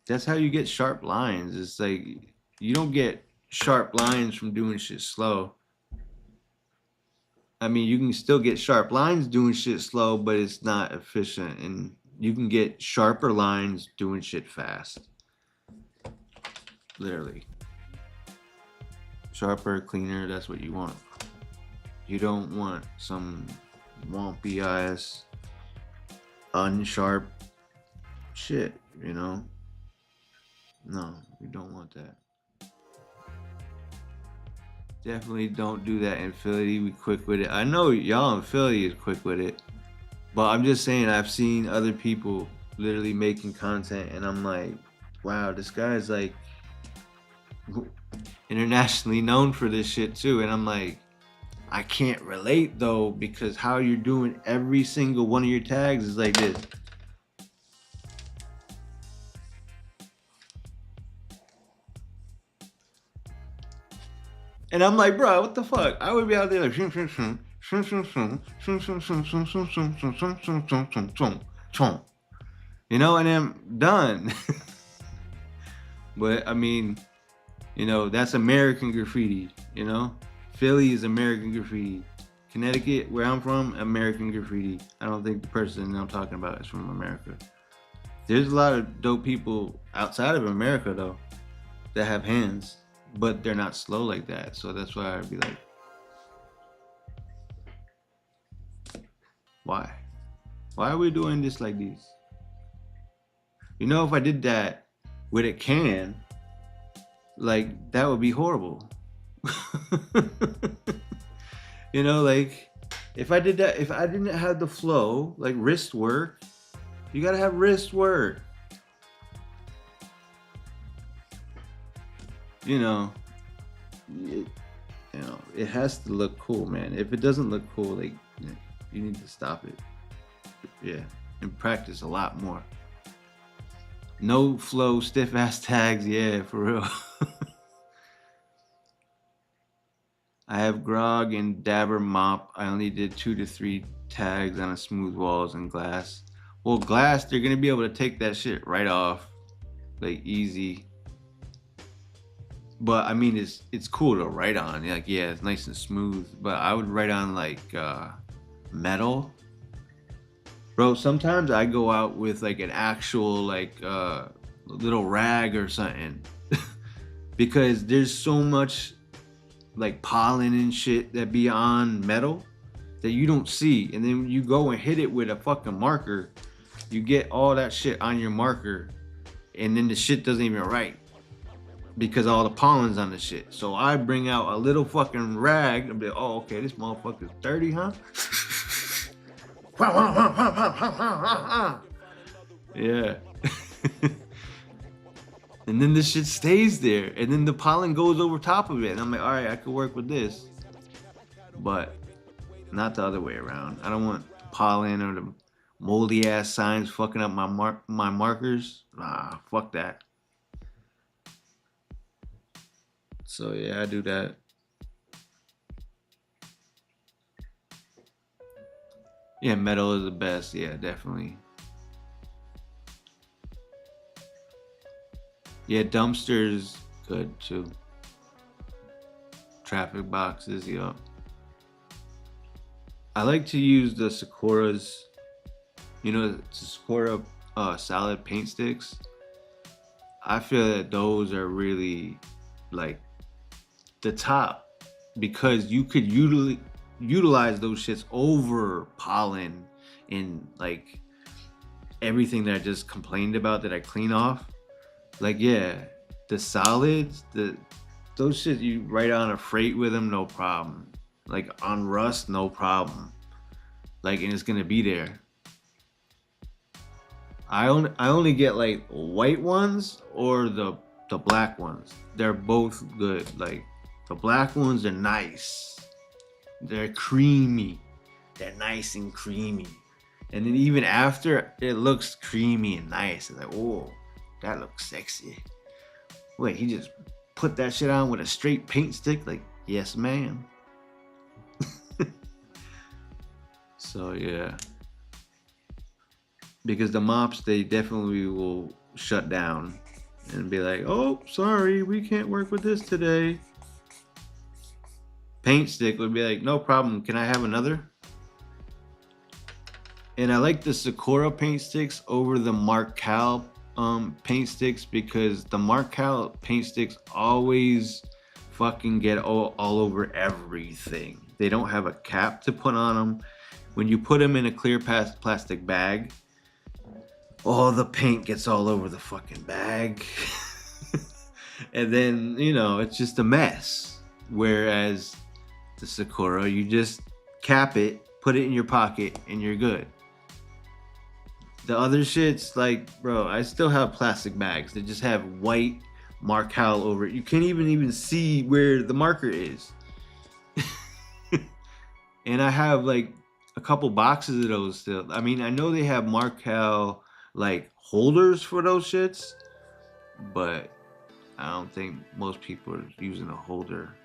That's how you get sharp lines. It's like, you don't get sharp lines from doing shit slow. I mean, you can still get sharp lines doing shit slow, but it's not efficient. And you can get sharper lines doing shit fast. Literally. Sharper, cleaner, that's what you want. You don't want some wompy ass, unsharp shit, you know? No, you don't want that. Definitely don't do that in Philly. We quick with it. I know y'all in Philly is quick with it, but I'm just saying I've seen other people literally making content, and I'm like, wow, this guy's like internationally known for this shit too. And I'm like, I can't relate though, because how you're doing every single one of your tags is like this. And I'm like, bro, what the fuck? I would be out there like, you know, and I'm done. But I mean, you know, that's American graffiti, you know? Philly is American graffiti. Connecticut, where I'm from, American graffiti. I don't think the person I'm talking about is from America. There's a lot of dope people outside of America, though, that have hands, but they're not slow like that. So that's why I'd be like, why? Why are we doing this like this? You know, if I did that with a can, like, that would be horrible. You know, like, if I did that, if I didn't have the flow, like wrist work, you gotta have wrist work. You know, it has to look cool, man. If it doesn't look cool, like, you need to stop it. Yeah, and practice a lot more. No flow, stiff ass tags, yeah, for real. I have grog and dabber mop. I only did 2 to 3 tags on a smooth walls and glass. Well, glass, they're gonna be able to take that shit right off, like easy. But I mean, it's cool to write on. Like, yeah, it's nice and smooth. But I would write on like metal, bro. Sometimes I go out with like an actual like little rag or something, because there's so much like pollen and shit that be on metal that you don't see, and then you go and hit it with a fucking marker, you get all that shit on your marker, and then the shit doesn't even write because all the pollen's on the shit. So I bring out a little fucking rag and be like, oh, okay, this motherfucker's dirty, huh? Yeah. And then this shit stays there, and then the pollen goes over top of it, and I'm like, all right, I could work with this, but not the other way around. I don't want pollen or the moldy ass signs fucking up my markers. Nah, fuck that. So yeah, I do that. Yeah, metal is the best. Yeah, definitely. Yeah, dumpsters good too. Traffic boxes, yup. I like to use the Sakura's, you know, the Sakura solid paint sticks. I feel that those are really like the top, because you could utilize those shits over pollen and like everything that I just complained about that I clean off. Like, yeah, the solids, those shit you write on a freight with them, no problem. Like on rust, no problem. Like, and it's gonna be there. I only get like white ones or the black ones. They're both good. Like, the black ones are nice. They're creamy. They're nice and creamy. And then even after, it looks creamy and nice. It's like, oh, that looks sexy. Wait, he just put that shit on with a straight paint stick? Like, yes, ma'am. So yeah, because the mops, they definitely will shut down and be like, oh, sorry, we can't work with this today. Paint stick would be like, no problem, can I have another? And I like the Sakura paint sticks over the Marcal paint sticks, because the Marcal paint sticks always fucking get all over everything. They don't have a cap to put on them. When you put them in a clear plastic bag, all the paint gets all over the fucking bag. And then, you know, it's just a mess. Whereas the Sakura, you just cap it, put it in your pocket, and you're good. The other shits, like, bro, I still have plastic bags that just have white Marcal over it. You can't even see where the marker is. And I have like a couple boxes of those still. I mean, I know they have Marcal like holders for those shits, but I don't think most people are using a holder.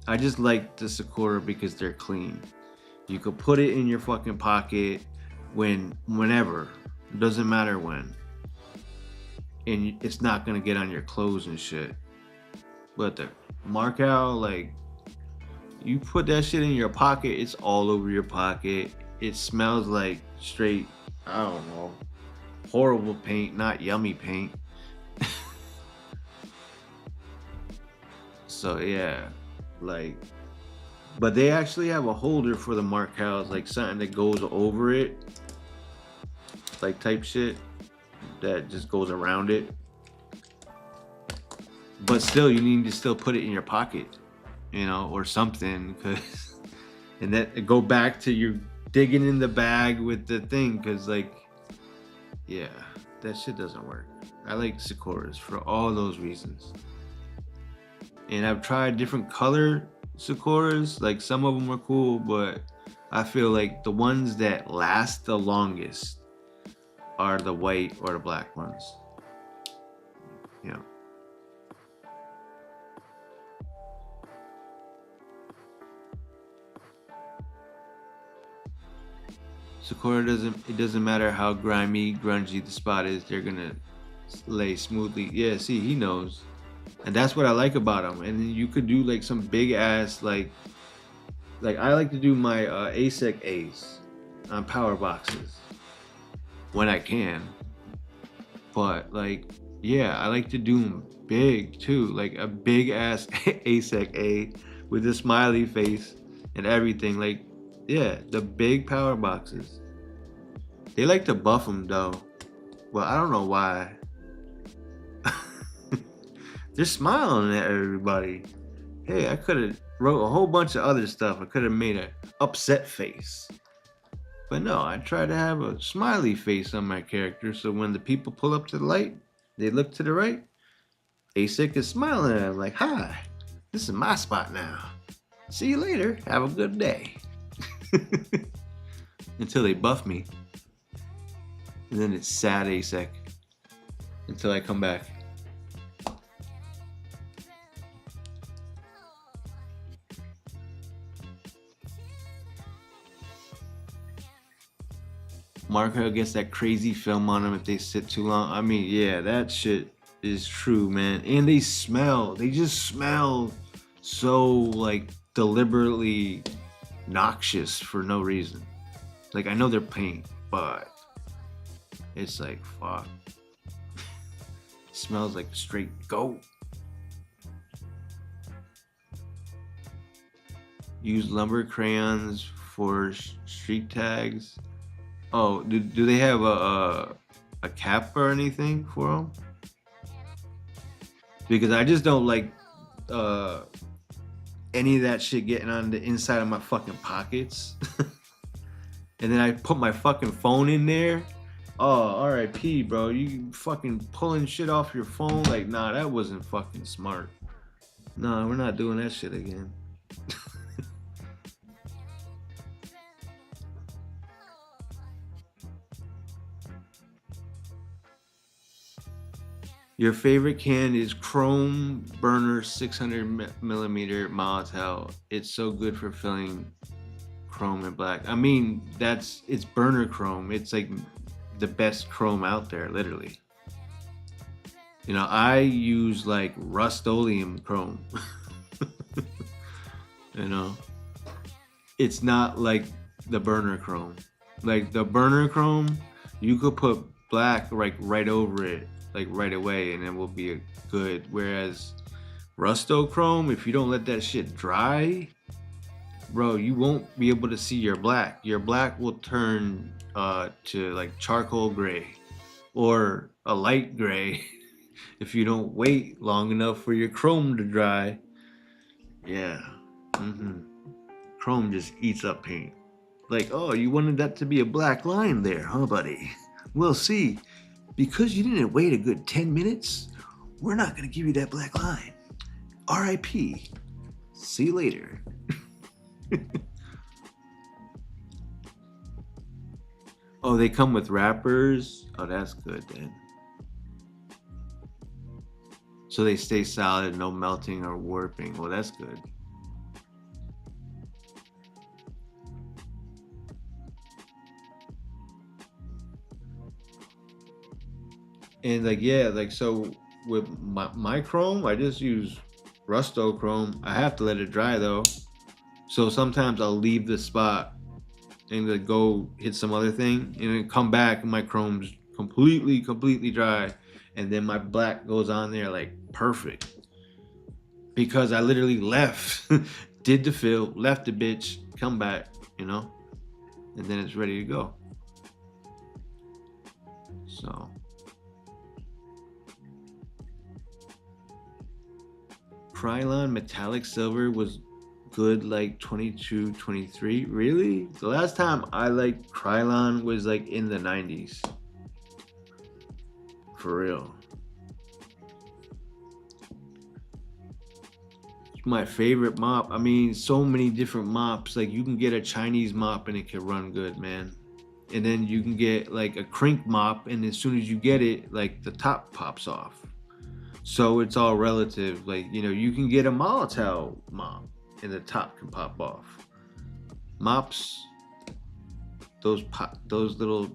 I just like the Sakura because they're clean. You could put it in your fucking pocket whenever. It doesn't matter when. And it's not gonna get on your clothes and shit. But the Marcal, like, you put that shit in your pocket, it's all over your pocket. It smells like straight, I don't know, horrible paint, not yummy paint. So yeah, like, but they actually have a holder for the Marcals, like something that goes over it, like type shit that just goes around it. But still, you need to still put it in your pocket, you know, or something, because, and that go back to you digging in the bag with the thing, because like, yeah, that shit doesn't work. I like Sakuras for all those reasons. And I've tried different color Sakuras, like some of them are cool, but I feel like the ones that last the longest are the white or the black ones. Yeah. Sakura doesn't matter how grimy, grungy the spot is, they're gonna lay smoothly. Yeah, see, he knows. And that's what I like about them. And then you could do like some big ass, like I like to do my ASEC A's on power boxes when I can. But like, yeah, I like to do them big too, like a big ass ASEC A with a smiley face and everything. Like, yeah, the big power boxes. They like to buff them though. Well, I don't know why. They're smiling at everybody. Hey, I could have wrote a whole bunch of other stuff. I could have made an upset face. But no, I try to have a smiley face on my character, so when the people pull up to the light, they look to the right, ASEC is smiling at them like, hi, this is my spot now. See you later. Have a good day. Until they buff me. And then it's sad ASEC. Until I come back. Marco gets that crazy film on them if they sit too long. I mean, yeah, that shit is true, man. And they just smell so like deliberately noxious for no reason. Like, I know they're paint, but it's like, fuck. It smells like straight goat. Use lumber crayons for street tags. Oh, do they have a cap or anything for them? Because I just don't like any of that shit getting on the inside of my fucking pockets. And then I put my fucking phone in there. Oh, R.I.P., bro. You fucking pulling shit off your phone? Like, nah, that wasn't fucking smart. Nah, we're not doing that shit again. Your favorite can is Chrome Burner 600 millimeter Molotov. It's so good for filling chrome and black. I mean, it's burner chrome. It's like the best chrome out there, literally. You know, I use like Rust-Oleum chrome. You know, it's not like the burner chrome. Like the burner chrome, you could put black like right over it, like right away, and it will be a good. Whereas Rusto chrome, if you don't let that shit dry, bro, you won't be able to see your black. Your black will turn to like charcoal gray or a light gray if you don't wait long enough for your chrome to dry. Yeah. Mm-hmm. Chrome just eats up paint. Like, oh, you wanted that to be a black line there, huh, buddy? We'll see. Because you didn't wait a good 10 minutes, we're not going to give you that black line. R.I.P. See you later. Oh, they come with wrappers? Oh, that's good then. So they stay solid, no melting or warping. Well, that's good. And like, yeah, like, so with my chrome, I just use Rusto chrome. I have to let it dry though. So sometimes I'll leave the spot and then go hit some other thing and then come back and my chrome's completely dry. And then my black goes on there like perfect. Because I literally left, did the fill, left the bitch, come back, you know? And then it's ready to go. So Krylon metallic silver was good like 22, 23. Really? The last time I liked Krylon was like in the 90s. For real. It's my favorite mop. I mean, so many different mops. Like you can get a Chinese mop and it can run good, man. And then you can get like a crink mop and as soon as you get it, like the top pops off. So it's all relative. Like, you know, you can get a Molotov mop and the top can pop off. Mops, those little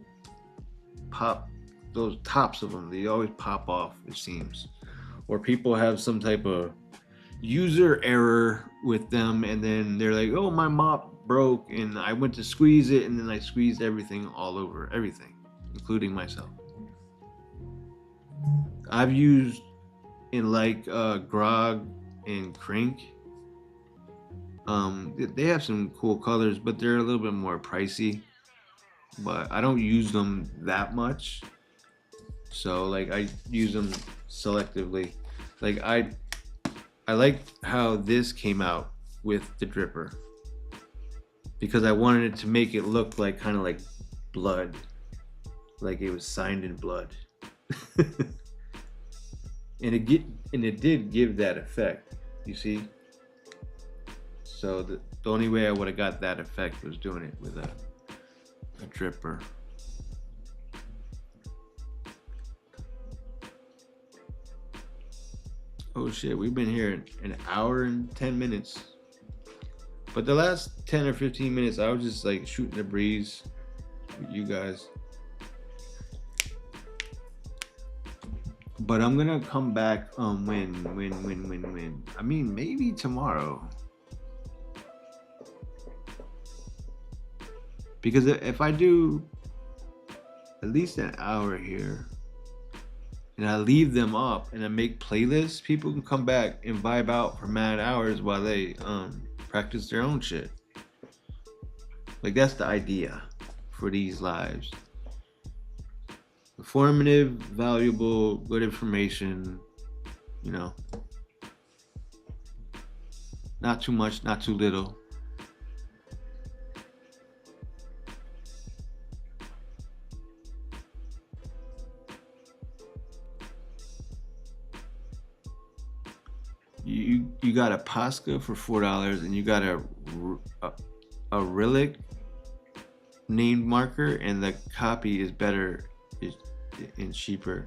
pop, those tops of them, they always pop off, it seems. Or people have some type of user error with them and then they're like, oh, my mop broke and I went to squeeze it and then I squeezed everything all over, everything, including myself. I've used in like grog and crink. They have some cool colors, but they're a little bit more pricey. But I don't use them that much, so like I use them selectively. Like I liked how this came out with the dripper because I wanted it to make it look like kind of like blood, like it was signed in blood. And it did give that effect, you see. So the only way I would have got that effect was doing it with a dripper. Oh shit, we've been here an hour and 10 minutes. But the last 10 or 15 minutes, I was just like shooting the breeze with you guys. But I'm gonna come back when. I mean, maybe tomorrow. Because if I do at least an hour here, and I leave them up and I make playlists, people can come back and vibe out for mad hours while they practice their own shit. Like that's the idea for these lives. Informative, valuable, good information, you know. Not too much, not too little. You got a Posca for $4 and you got a Relic named marker and the copy is better and cheaper.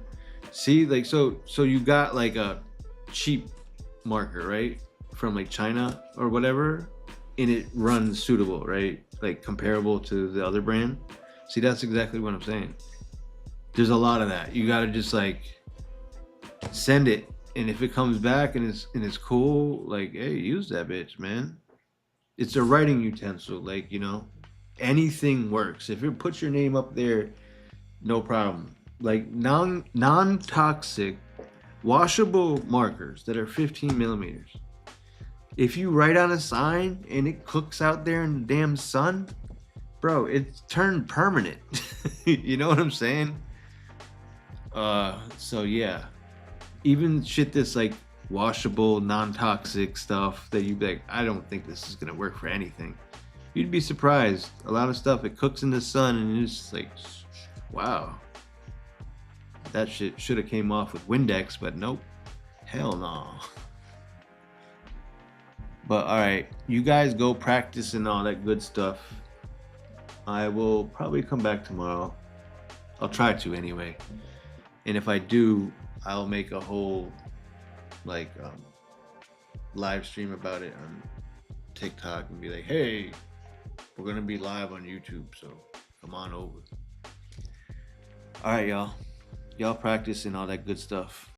See, like so you got like a cheap marker, right? From like China or whatever, and it runs suitable, right? Like comparable to the other brand. See, that's exactly what I'm saying. There's a lot of that. You gotta just like Send it, and if it comes back and it's cool, like, hey, use that bitch, man. It's a writing utensil, like, anything works. If it puts your name up there, no problem. Like non toxic washable markers that are 15 millimeters. If you write on a sign and it cooks out there in the damn sun, bro, it's turned permanent. You know what I'm saying? So yeah, even shit that's like washable, non-toxic stuff that you'd be like, I don't think this is gonna work for anything. You'd be surprised. A lot of stuff it cooks in the sun and it's just like, wow, that shit should have came off with Windex, but nope, hell no. But all right, you guys go practice and all that good stuff. I will probably come back tomorrow. I'll try to anyway. And if I do, I'll make a whole like live stream about it on TikTok and be like, hey, we're gonna be live on YouTube, so come on over. All right, y'all. Y'all practice and all that good stuff.